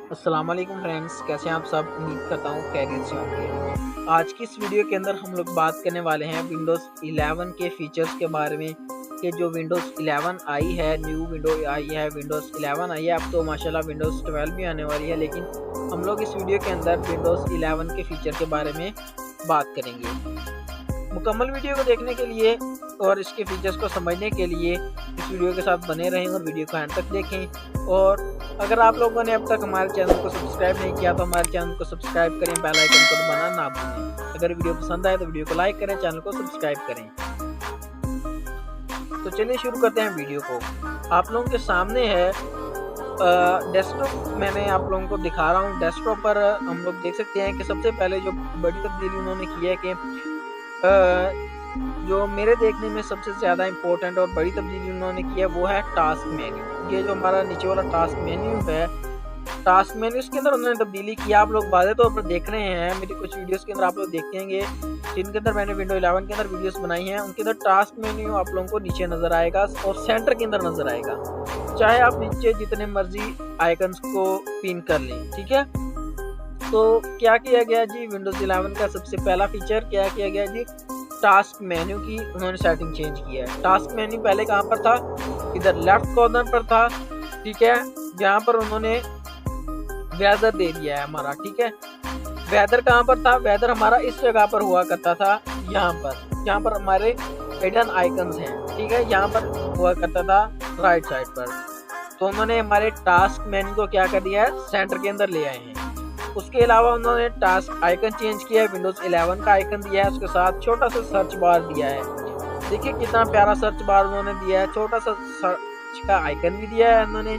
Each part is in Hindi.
अस्सलाम वालेकुम फ्रेंड्स, कैसे हैं आप सब। उम्मीद करता हूँ खैरियत से होंगे। आज की इस वीडियो के अंदर हम लोग बात करने वाले हैं विंडोज़ 11 के फीचर्स के बारे में कि जो विंडोज़ 11 आई है, न्यू विंडो आई है, विंडोज़ 11 आई है। अब तो माशाल्लाह विंडोज़ 12 भी आने वाली है, लेकिन हम लोग इस वीडियो के अंदर विंडोज़ 11 के फीचर के बारे में बात करेंगे। मुकम्मल वीडियो को देखने के लिए और इसके फीचर्स को समझने के लिए इस वीडियो के साथ बने रहें और वीडियो को एंड तक देखें। और अगर आप लोगों ने अब तक हमारे चैनल को सब्सक्राइब नहीं किया तो हमारे चैनल को सब्सक्राइब करें, बेल आइकन को दबाना ना भूलें। अगर वीडियो पसंद आए तो वीडियो को लाइक करें, चैनल को सब्सक्राइब करें। तो चलिए शुरू करते हैं वीडियो को। आप लोगों के सामने है डेस्कटॉप, मैंने आप लोगों को दिखा रहा हूँ। डेस्कटॉप पर हम लोग देख सकते हैं कि सबसे पहले जो बड़ी तब्दीली उन्होंने की है कि जो मेरे देखने में सबसे ज़्यादा इम्पोर्टेंट और बड़ी तब्दीली उन्होंने की है वो है टास्क मेन्यू। ये जो हमारा नीचे वाला टास्क मेन्यू है, टास्क मेन्यू के अंदर उन्होंने तब्दीली की। आप लोग वाज़े तौर पर देख रहे हैं मेरी कुछ वीडियोस के अंदर, आप लोग देखेंगे जिनके अंदर मैंने विंडो 11 के अंदर वीडियोस बनाई हैं, उनके अंदर टास्क मेन्यू आप लोगों को नीचे नज़र आएगा और सेंटर के अंदर नज़र आएगा। चाहे आप नीचे जितने मर्जी आइकन्स को पिन कर लें, ठीक है। तो क्या किया गया जी, विंडोज़ 11 का सबसे पहला फीचर क्या किया गया जी, टास्क मेन्यू की उन्होंने सेटिंग चेंज की है। टास्क मेन्यू पहले कहाँ पर था, इधर लेफ्ट कॉर्नर पर था, ठीक है। यहाँ पर उन्होंने वेदर दे दिया है हमारा, ठीक है। वेदर कहाँ पर था, वेदर हमारा इस जगह पर हुआ करता था, यहाँ पर हमारे हिडन आइकन्स हैं, ठीक है। यहाँ पर हुआ करता था राइट साइड पर। तो उन्होंने हमारे टास्क मेन्यू को क्या कर दिया है, सेंटर के अंदर ले आए हैं। उसके अलावा उन्होंने टास्क आइकन चेंज किया है, विंडोज़ 11 का आइकन दिया है, उसके साथ छोटा सा सर्च बार दिया है। देखिए कितना प्यारा सर्च बार उन्होंने दिया है, छोटा सा सर्च का आइकन भी दिया है उन्होंने,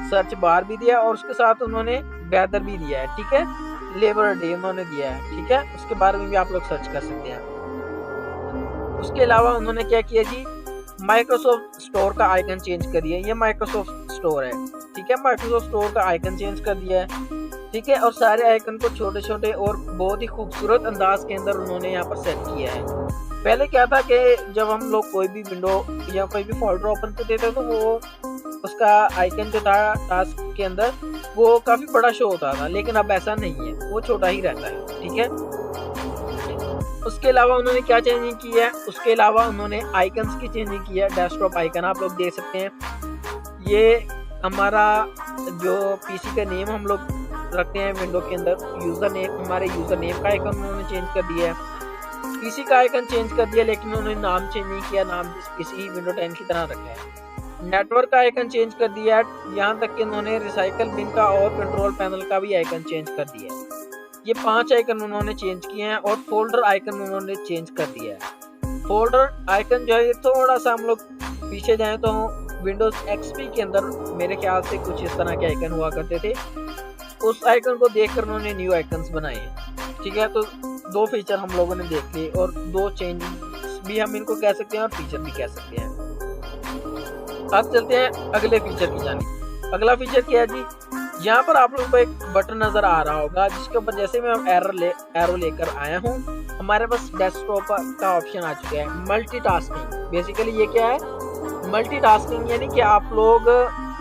सर्च बार भी दिया है और उसके साथ उन्होंने वेदर भी दिया है, ठीक है। लेबर डे उन्होंने दिया है, ठीक है। उसके बारे में भी आप लोग सर्च कर सकते हैं। उसके अलावा उन्होंने क्या किया जी, माइक्रोसॉफ्ट स्टोर का आइकन चेंज कर दिया। ये माइक्रोसॉफ्ट स्टोर है, ठीक है। माइक्रोसॉफ्ट स्टोर का आइकन चेंज कर दिया है, ठीक है। और सारे आइकन को छोटे छोटे और बहुत ही खूबसूरत अंदाज के अंदर उन्होंने यहाँ पर सेट किया है। पहले क्या था कि जब हम लोग कोई भी विंडो या कोई भी फोल्डर ओपन करते थे तो वो उसका आइकन जो था टास्क के अंदर वो काफ़ी बड़ा शो होता था, लेकिन अब ऐसा नहीं है, वो छोटा ही रहता है, ठीक है। उसके अलावा उन्होंने क्या चेंजिंग की है, उसके अलावा उन्होंने आइकन्स की चेंजिंग की है। डेस्कटॉप आइकन आप लोग देख सकते हैं, ये हमारा जो पीसी का नेम हम लोग रखते हैं विंडो के अंदर, यूज़र नेम, हमारे यूज़र नेम का आइकन उन्होंने चेंज कर दिया है। पीसी का आइकन चेंज कर दिया, लेकिन उन्होंने नाम चेंज नहीं किया, नाम किसी विंडो 10 की तरह रखा है। नेटवर्क का आइकन चेंज कर दिया है, यहाँ तक कि उन्होंने रिसाइकल बिन का और कंट्रोल पैनल का भी आइकन चेंज कर दिया है। ये 5 आइकन उन्होंने चेंज किए हैं और फोल्डर आइकन उन्होंने चेंज कर दिया है। फोल्डर आइकन जो है थोड़ा सा हम लोग पीछे जाएँ तो विंडोज़ XP के अंदर मेरे ख्याल से कुछ इस तरह के आइकन हुआ करते थे, उस आइकन को देखकर उन्होंने न्यू आइकन्स बनाए हैं, ठीक है। तो 2 फीचर हम लोगों ने देख लिए और 2 चेंज भी हम इनको कह सकते हैं और फीचर भी कह सकते हैं। अब चलते हैं अगले फीचर की जानिब। अगला फीचर क्या है जी, यहाँ पर आप लोगों को एक बटन नज़र आ रहा होगा जिसके ऊपर जैसे मैं एरो लेकर आया हूँ, हमारे पास डेस्कटॉप का ऑप्शन आ चुका है, मल्टीटास्किंग। बेसिकली ये क्या है, मल्टीटास्किंग, यानी कि आप लोग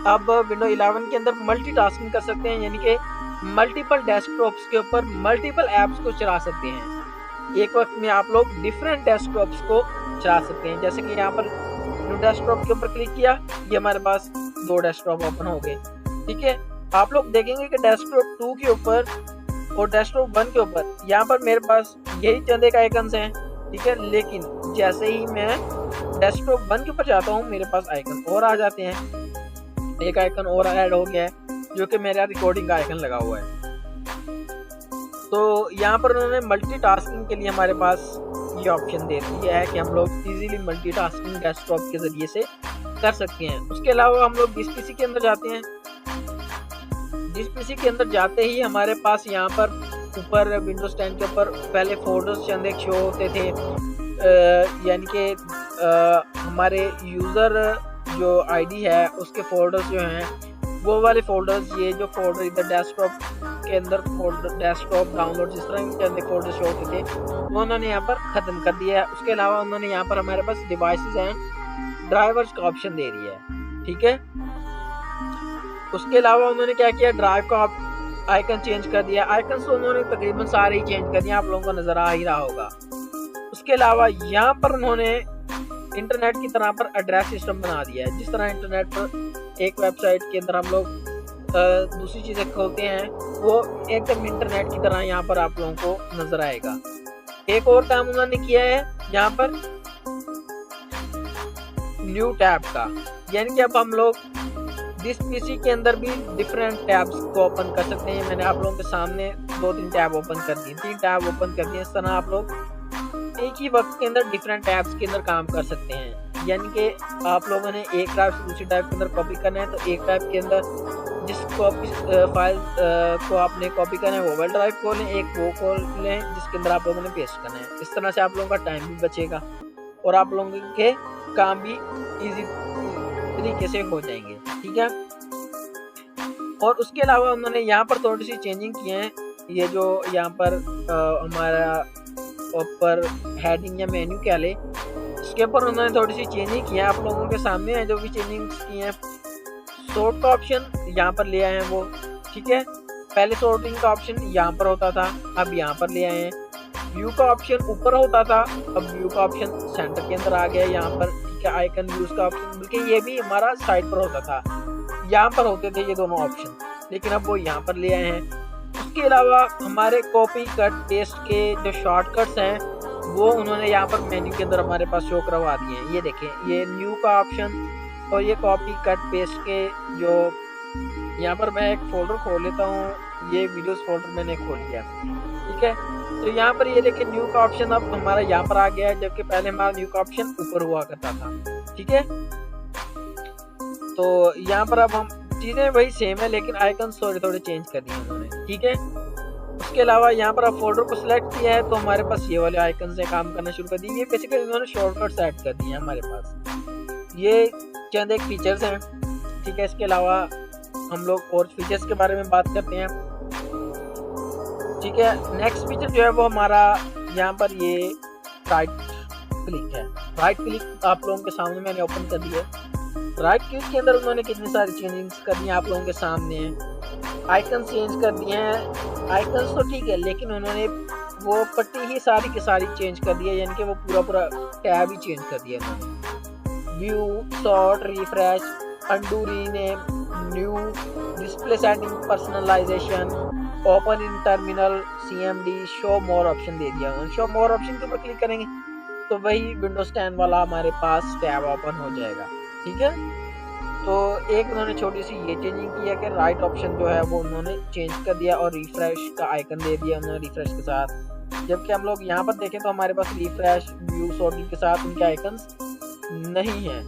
अब विंडो 11 के अंदर मल्टीटास्किंग कर सकते हैं, यानी कि मल्टीपल डेस्कटॉप्स के ऊपर मल्टीपल ऐप्स को चला सकते हैं। एक वक्त में आप लोग डिफरेंट डेस्कटॉप्स को चला सकते हैं। जैसे कि यहाँ पर डेस्कटॉप के ऊपर क्लिक किया, ये हमारे पास 2 डेस्कटॉप ओपन हो गए, ठीक है। आप लोग देखेंगे कि डेस्कटॉप 2 के ऊपर और डेस्कटॉप 1 के ऊपर यहाँ पर मेरे पास यही चंद एक आइकन्स हैं, ठीक है। लेकिन जैसे ही मैं डेस्कटॉप 1 के ऊपर जाता हूँ, मेरे पास आइकन और आ जाते हैं। एक आइकन और ऐड हो गया है जो कि मेरा रिकॉर्डिंग का आइकन लगा हुआ है। तो यहाँ पर उन्होंने मल्टीटास्किंग के लिए हमारे पास ये ऑप्शन दे दिया है कि हम लोग इजीली मल्टीटास्किंग डेस्कटॉप के ज़रिए से कर सकते हैं। उसके अलावा हम लोग जिस पीसी के अंदर जाते हैं, जिस पीसी के अंदर जाते ही हमारे पास यहाँ पर ऊपर विंडोज़ 10 के ऊपर पहले फोल्डर्स चंद एक शो होते थे, यानी कि हमारे यूज़र जो आईडी है उसके फोल्डर्स जो हैं वो वाले फोल्डर्स, ये जो फोल्डर इधर डेस्कटॉप के अंदर फोल्डर डेस्कटॉप डाउनलोड जिस तरह के फोल्डर शो होते थे वो उन्होंने यहाँ पर ख़त्म कर दिया है। उसके अलावा उन्होंने यहाँ पर हमारे पास डिवाइसेस एंड ड्राइवर्स का ऑप्शन दे दिया है, ठीक है। उसके अलावा उन्होंने क्या किया, ड्राइव का आइकन चेंज कर दिया। आइकन तो उन्होंने तकरीबन सारे ही चेंज कर दिए, आप लोगों को नज़र आ ही रहा होगा। उसके अलावा यहाँ पर उन्होंने इंटरनेट की तरह पर एड्रेस सिस्टम बना दिया है। जिस तरह इंटरनेट पर एक वेबसाइट के अंदर हम लोग दूसरी चीज़ें खोलते हैं, वो एकदम इंटरनेट की तरह यहाँ पर आप लोगों को नज़र आएगा। एक और काम उन्होंने किया है यहाँ पर न्यू टैब का, यानी कि अब हम लोग दिस पीसी के अंदर भी डिफरेंट टैब्स को ओपन कर सकते हैं। मैंने आप लोगों के सामने 2-3 टैब ओपन कर दी, 3 टैब ओपन कर दिए। इस तरह आप लोग एक ही वक्त के अंदर डिफरेंट टैब्स के अंदर काम कर सकते हैं। यानी कि आप लोगों ने एक टैब से दूसरी टैब के अंदर कॉपी करना है, तो एक टैब के अंदर जिस कॉपी फाइल को आपने कॉपी करना है वो वाला ड्राइव खोलें, एक वो खोल लें जिसके अंदर आप लोगों ने पेस्ट करना है। इस तरह से आप लोगों का टाइम भी बचेगा और आप लोगों के काम भी इजी तरीके से हो जाएंगे, ठीक है। और उसके अलावा उन्होंने यहाँ पर थोड़ी सी चेंजिंग की है। ये जो यहाँ पर हमारा ऊपर हेडिंग या मेन्यू क्या ले, इसके ऊपर उन्होंने थोड़ी सी चेंजिंग की है। आप लोगों के सामने है जो भी चेंजिंग की है। सॉर्ट का ऑप्शन यहाँ पर ले आए हैं वो, ठीक है। पहले सॉर्टिंग का ऑप्शन यहाँ पर होता था, अब यहाँ पर ले आए हैं। व्यू का ऑप्शन ऊपर होता था, अब व्यू का ऑप्शन सेंटर के अंदर आ गया यहाँ पर, ठीक है। आइकन व्यूज का ऑप्शन, बल्कि ये भी हमारा साइड पर होता था, यहाँ पर होते थे ये दोनों ऑप्शन, लेकिन अब वो यहाँ पर ले आए हैं। उसके अलावा हमारे कॉपी कट पेस्ट के जो शॉर्टकट्स हैं वो उन्होंने यहाँ पर मेन्यू के अंदर हमारे पास शो करवा दिए हैं। ये देखें, ये न्यू का ऑप्शन और ये कॉपी कट पेस्ट के जो यहाँ पर मैं एक फोल्डर खोल लेता हूँ, ये वीडियोस फोल्डर मैंने खोल लिया, ठीक है। तो यहाँ पर ये देखें न्यू का ऑप्शन अब हमारा यहाँ पर आ गया है, जबकि पहले हमारा न्यू का ऑप्शन ऊपर हुआ करता था, ठीक है। तो यहाँ पर अब हम चीज़ें वही सेम है, लेकिन आइकन थोड़े थोड़े चेंज कर दिए उन्होंने, ठीक है। उसके अलावा यहाँ पर अब फोल्डर को सिलेक्ट किया है तो हमारे पास ये वाले आइकन से काम करना शुरू कर दिए। ये बेसिकली उन्होंने शॉर्टकट ऐड कर दिए हैं हमारे पास। ये चंद एक फीचर्स हैं, ठीक है। इसके अलावा हम लोग और फीचर्स के बारे में बात करते हैं, ठीक है। नेक्स्ट फीचर जो है वो हमारा यहाँ पर ये राइट क्लिक है। राइट क्लिक आप लोगों के सामने मैंने ओपन कर दिया। राइट क्लिक के अंदर उन्होंने कितनी सारी चेंजिंग्स कर दी हैं आप लोगों के सामने। आइकन चेंज कर दिए हैं, आइकन्स तो ठीक है, लेकिन उन्होंने वो पट्टी ही सारी की सारी चेंज कर दी है, यानी कि वो पूरा टैब ही चेंज कर दिया उन्होंने। View, sort, refresh, undo, rename, new, display setting, personalisation, open in terminal, CMD, show more option दे दिया उन्होंने। शो मोर ऑप्शन के ऊपर क्लिक करेंगे तो वही विंडोज 10 वाला हमारे पास टैब ओपन हो जाएगा, ठीक है। तो एक उन्होंने छोटी सी ये चेंजिंग की है कि राइट ऑप्शन जो है वो उन्होंने चेंज कर दिया और रिफ्रेश का आइकन दे दिया उन्होंने रिफ्रेश के साथ। जबकि हम लोग यहाँ पर देखें तो हमारे पास रिफ्रेश, व्यू, सॉर्टिंग के साथ उनके आइकन्स नहीं हैं,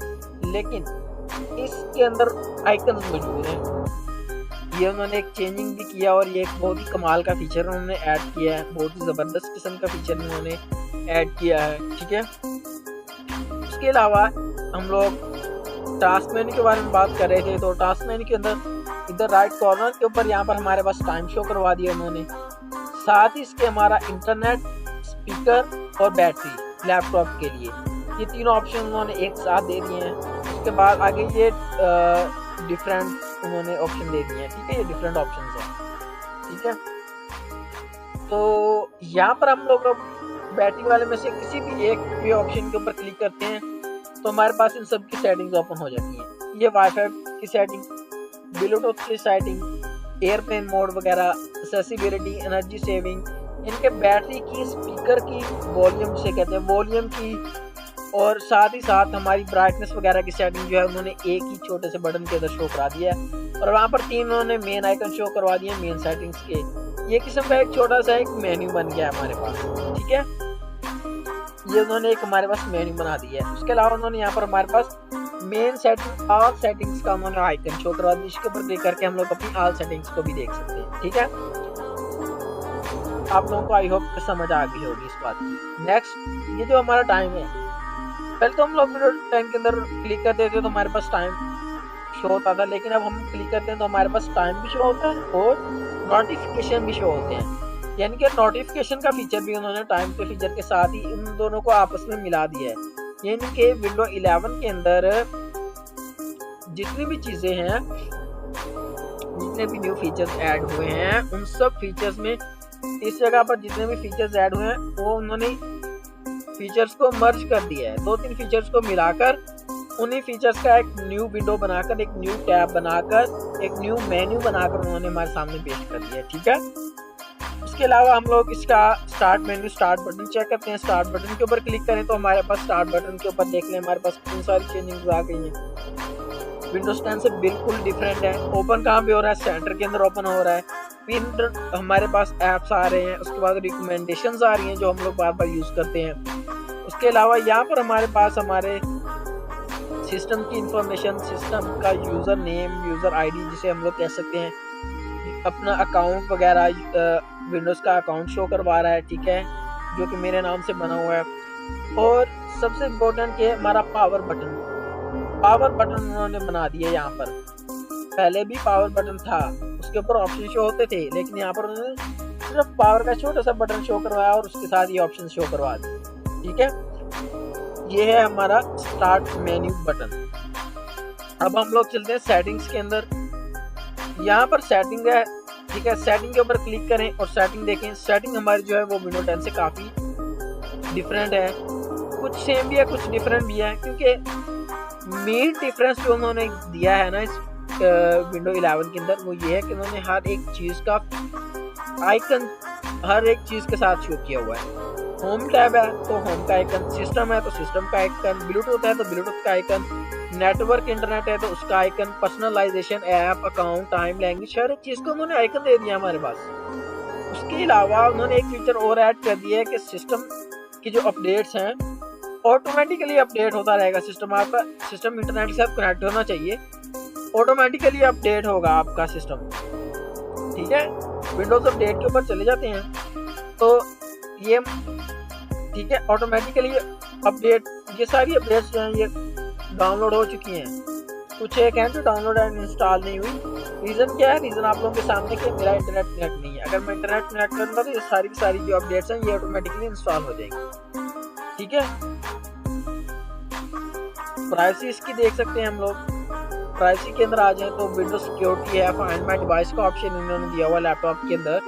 लेकिन इसके अंदर आइकन्स मौजूद हैं। ये उन्होंने एक चेंजिंग भी किया और ये एक बहुत ही कमाल का फीचर उन्होंने ऐड किया है, बहुत ही ज़बरदस्त किस्म का फीचर उन्होंने ऐड किया है, ठीक है। उसके अलावा हम लोग टास्क मेन्यू के बारे में बात कर रहे थे, तो टास्क मेन्यू के अंदर इधर राइट कॉर्नर के ऊपर यहाँ पर हमारे पास टाइम शो करवा दिया उन्होंने। साथ ही इसके हमारा इंटरनेट, स्पीकर और बैटरी लैपटॉप के लिए, ये तीनों ऑप्शन उन्होंने एक साथ दे दिए हैं। उसके बाद आगे ये डिफरेंट उन्होंने ऑप्शन दे दिए हैं, ठीक है। ये डिफरेंट ऑप्शन हैं, ठीक है। तो यहाँ पर हम लोग बैटरी वाले में से किसी भी एक भी ऑप्शन के ऊपर क्लिक करते हैं तो हमारे पास इन सब की सेटिंग्स ओपन हो जाती हैं। ये वाईफाई की सेटिंग, ब्लूटूथ की सेटिंग, एयरप्लेन मोड वगैरह, एक्सेसिबिलिटी, एनर्जी सेविंग, इनके बैटरी की, स्पीकर की, वॉल्यूम से कहते हैं वॉल्यूम की, और साथ ही साथ हमारी ब्राइटनेस वगैरह की सेटिंग जो है उन्होंने एक ही छोटे से बटन के अंदर शो करा दिया है। और वहाँ पर 3 उन्होंने मेन आइकन शो करवा दिए मेन सेटिंग्स के। ये किस्म का एक छोटा सा एक मेन्यू बन गया हमारे पास, ठीक है। ये उन्होंने एक हमारे पास मेन्यू बना दिया है। उसके अलावा उन्होंने यहाँ पर हमारे पास मेन सेटिंग, ऑल सेटिंग्स का उन्होंने आइकन शो करवा दिया, इसके ऊपर क्लिक करके हम लोग अपनी ऑल सेटिंग्स को भी देख सकते हैं, ठीक है। आप लोगों को आई होप समझ आ गई होगी इस बात की। नेक्स्ट, ये जो हमारा टाइम है, पहले तो हम लोग वीडियो टाइम के अंदर क्लिक करते थे तो हमारे पास टाइम शो होता था, लेकिन अब हम क्लिक करते हैं तो हमारे पास टाइम भी शो होता है और नोटिफिकेशन भी शो होते हैं। यानी कि नोटिफिकेशन का फीचर भी उन्होंने टाइम के फीचर के साथ ही इन दोनों को आपस में मिला दिया है। यानी कि विंडो 11 के अंदर जितनी भी चीज़ें हैं जितने भी न्यू फीचर्स ऐड हुए हैं उन सब फीचर्स में इस जगह पर जितने भी फीचर्स ऐड हुए हैं वो उन्होंने फीचर्स को मर्ज कर दिया है। 2-3 फीचर्स को मिलाकर उन्हीं फीचर्स का एक न्यू विंडो बनाकर, एक न्यू टैब बनाकर, एक न्यू मेन्यू बनाकर उन्होंने हमारे सामने पेश कर दिया है। ठीक है, इसके अलावा हम लोग इसका start menu, start button check करते हैं। स्टार्ट बटन के ऊपर क्लिक करें तो हमारे पास स्टार्ट बटन के ऊपर देख लें हमारे पास कितनी सारी चेंजिंग्स आ गई हैं। विंडोज 10 से बिल्कुल डिफरेंट है। ओपन कहाँ पे हो रहा है? सेंटर के अंदर ओपन हो रहा है। पिन हमारे पास ऐप्स आ रहे हैं, उसके बाद रिकमेंडेशंस आ रही हैं जो हम लोग बार बार यूज़ करते हैं। उसके अलावा यहाँ पर हमारे पास हमारे सिस्टम की इंफॉर्मेशन, सिस्टम का यूज़र नेम, यूज़र आईडी जिसे हम लोग कह सकते हैं, अपना अकाउंट वगैरह, विंडोज़ का अकाउंट शो करवा रहा है। ठीक है, जो कि मेरे नाम से बना हुआ है। और सबसे इम्पोर्टेंट ये हमारा पावर बटन उन्होंने बना दिया। यहाँ पर पहले भी पावर बटन था, उसके ऊपर ऑप्शन शो होते थे, लेकिन यहाँ पर उन्होंने सिर्फ पावर का छोटा सा बटन शो करवाया और उसके साथ ये ऑप्शन शो करवा दिए। ठीक है, ये है हमारा स्टार्ट मेन्यू बटन। अब हम लोग चलते हैं सेटिंग्स के अंदर। यहाँ पर सेटिंग है। ठीक है, सेटिंग के ऊपर क्लिक करें और सेटिंग देखें। सेटिंग हमारी जो है वो विंडो 10 से काफ़ी डिफरेंट है। कुछ सेम भी है, कुछ डिफरेंट भी है, क्योंकि मेन डिफरेंस जो उन्होंने दिया है ना इस विंडो 11 के अंदर वो ये है कि उन्होंने हर एक चीज़ का आइकन हर एक चीज़ के साथ शो किया हुआ है। होम टैब है तो होम का आइकन, सिस्टम है तो सिस्टम का आइकन, ब्लूटूथ है तो ब्लूटूथ का आइकन, नेटवर्क इंटरनेट है तो उसका icon, personalisation, app, account, time, language, हर एक चीज़ को उन्होंने आइकन दे दिया हमारे पास। उसके अलावा उन्होंने एक फीचर और ऐड कर दिया है कि सिस्टम की जो अपडेट्स हैं ऑटोमेटिकली अपडेट होता रहेगा। सिस्टम आपका सिस्टम इंटरनेट के साथ कनेक्ट होना चाहिए, ऑटोमेटिकली अपडेट होगा आपका सिस्टम। ठीक है, विंडोज अपडेट के ऊपर चले जाते हैं तो ये ठीक है ऑटोमेटिकली अपडेट, ये सारी अपडेट्स जो हैं ये डाउनलोड हो चुकी हैं। कुछ एक हैं जो डाउनलोड एंड इंस्टॉल नहीं हुई। रीज़न क्या है? रीज़न आप लोगों के सामने कि मेरा इंटरनेट कनेक्ट नहीं है। अगर मैं इंटरनेट कनेक्ट करूँगा तो ये सारी जो अपडेट्स हैं ये ऑटोमेटिकली इंस्टॉल हो जाएंगी। ठीक है, प्राइवेसी इसकी देख सकते हैं हम लोग। प्राइवेसी के अंदर आ जाए तो विंडोज सिक्योरिटी है, फाइंड माय डिवाइस का ऑप्शन इन्होंने दिया हुआ है लैपटॉप के अंदर।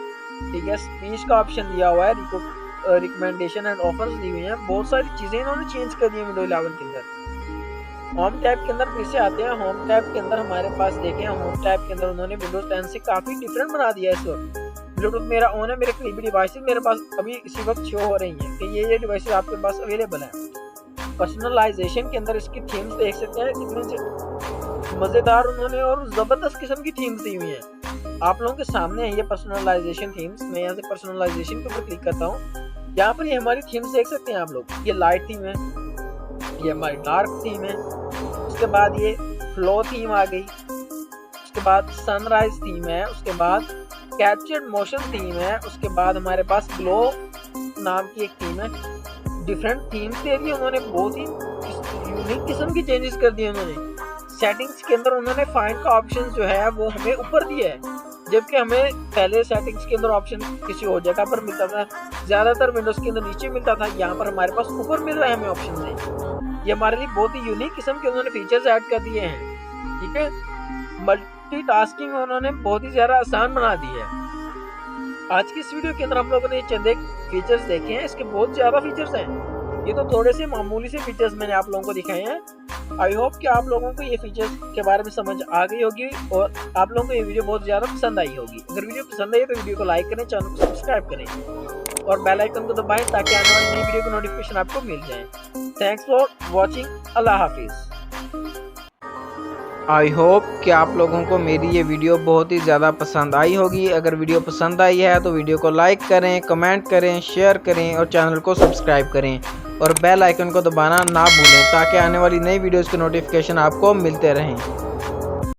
ठीक है, स्पीच का ऑप्शन दिया हुआ है, रिकमेंडेशन एंड ऑफर्स दी हुई हैं। बहुत सारी चीज़ें इन्होंने चेंज कर दी है विंडो 11 के अंदर। होम टैब के अंदर फिर से आते हैं। होम टैब के अंदर हमारे पास देखें, होम टैब के अंदर उन्होंने विंडोज 10 से काफ़ी डिफरेंट बना दिया है इस वक्त। ब्लूटूथ मेरा ऑन है, मेरे करीबी डिवाइसेस मेरे पास अभी इसी वक्त शो हो रही हैं कि ये डिवाइसेस आपके पास अवेलेबल हैं। पर्सनलाइजेशन के अंदर इसकी थीम्स देख सकते हैं कितने मज़ेदार उन्होंने और ज़बरदस्त किस्म की थीम्स दी हुई हैं आप लोगों के सामने है। ये पर्सनलाइजेशन थीम्स, मैं यहाँ से पर्सनलाइजेशन के ऊपर क्लिक करता हूँ। यहाँ पर ये हमारी थीम्स देख सकते हैं आप लोग। ये लाइट थीम है, ये हमारी डार्क थीम है, उसके बाद ये फ्लो थीम आ गई, उसके बाद सनराइज थीम है, उसके बाद कैप्चर्ड मोशन थीम है, उसके बाद हमारे पास ग्लो नाम की एक थीम है। डिफरेंट थीम्स दे दी उन्होंने, बहुत ही यूनिक किस्म की चेंजेस कर दिए उन्होंने। सेटिंग्स के अंदर उन्होंने फाइंड का ऑप्शन जो है वो हमें ऊपर दिया है, जबकि हमें पहले सेटिंग्स के अंदर ऑप्शन किसी और जगह पर मिलता था, ज़्यादातर विंडोज़ के अंदर नीचे मिलता था। यहाँ पर हमारे पास ऊपर मिल रहा है हमें ऑप्शन में। ये हमारे लिए बहुत ही यूनिक किस्म के उन्होंने फीचर्स ऐड कर दिए हैं। ठीक है, मल्टीटास्किंग उन्होंने बहुत ही ज़्यादा आसान बना दी है। आज की इस वीडियो के अंदर हम लोगों ने चंद एक फीचर्स देखे हैं, इसके बहुत ज़्यादा फीचर्स हैं। ये तो थोड़े से मामूली से फीचर्स मैंने आप लोगों को दिखाए हैं। आई होप कि आप लोगों को ये फीचर्स के बारे में समझ आ गई होगी और आप लोगों को ये वीडियो बहुत ज़्यादा पसंद आई होगी। अगर वीडियो पसंद आई तो वीडियो को लाइक करें, चैनल को सब्सक्राइब करें और बेल आइकन को दबाएं ताकि आने वाली नई वीडियो की नोटिफिकेशन आपको मिल जाए। थैंक्स फॉर वॉचिंग, अल्लाह हाफिज़। आई होप कि आप लोगों को मेरी ये वीडियो बहुत ही ज़्यादा पसंद आई होगी। अगर वीडियो पसंद आई है तो वीडियो को लाइक करें, कमेंट करें, शेयर करें और चैनल को सब्सक्राइब करें और बेल आइकन को दबाना ना भूलें ताकि आने वाली नई वीडियोज़ के नोटिफिकेशन आपको मिलते रहें।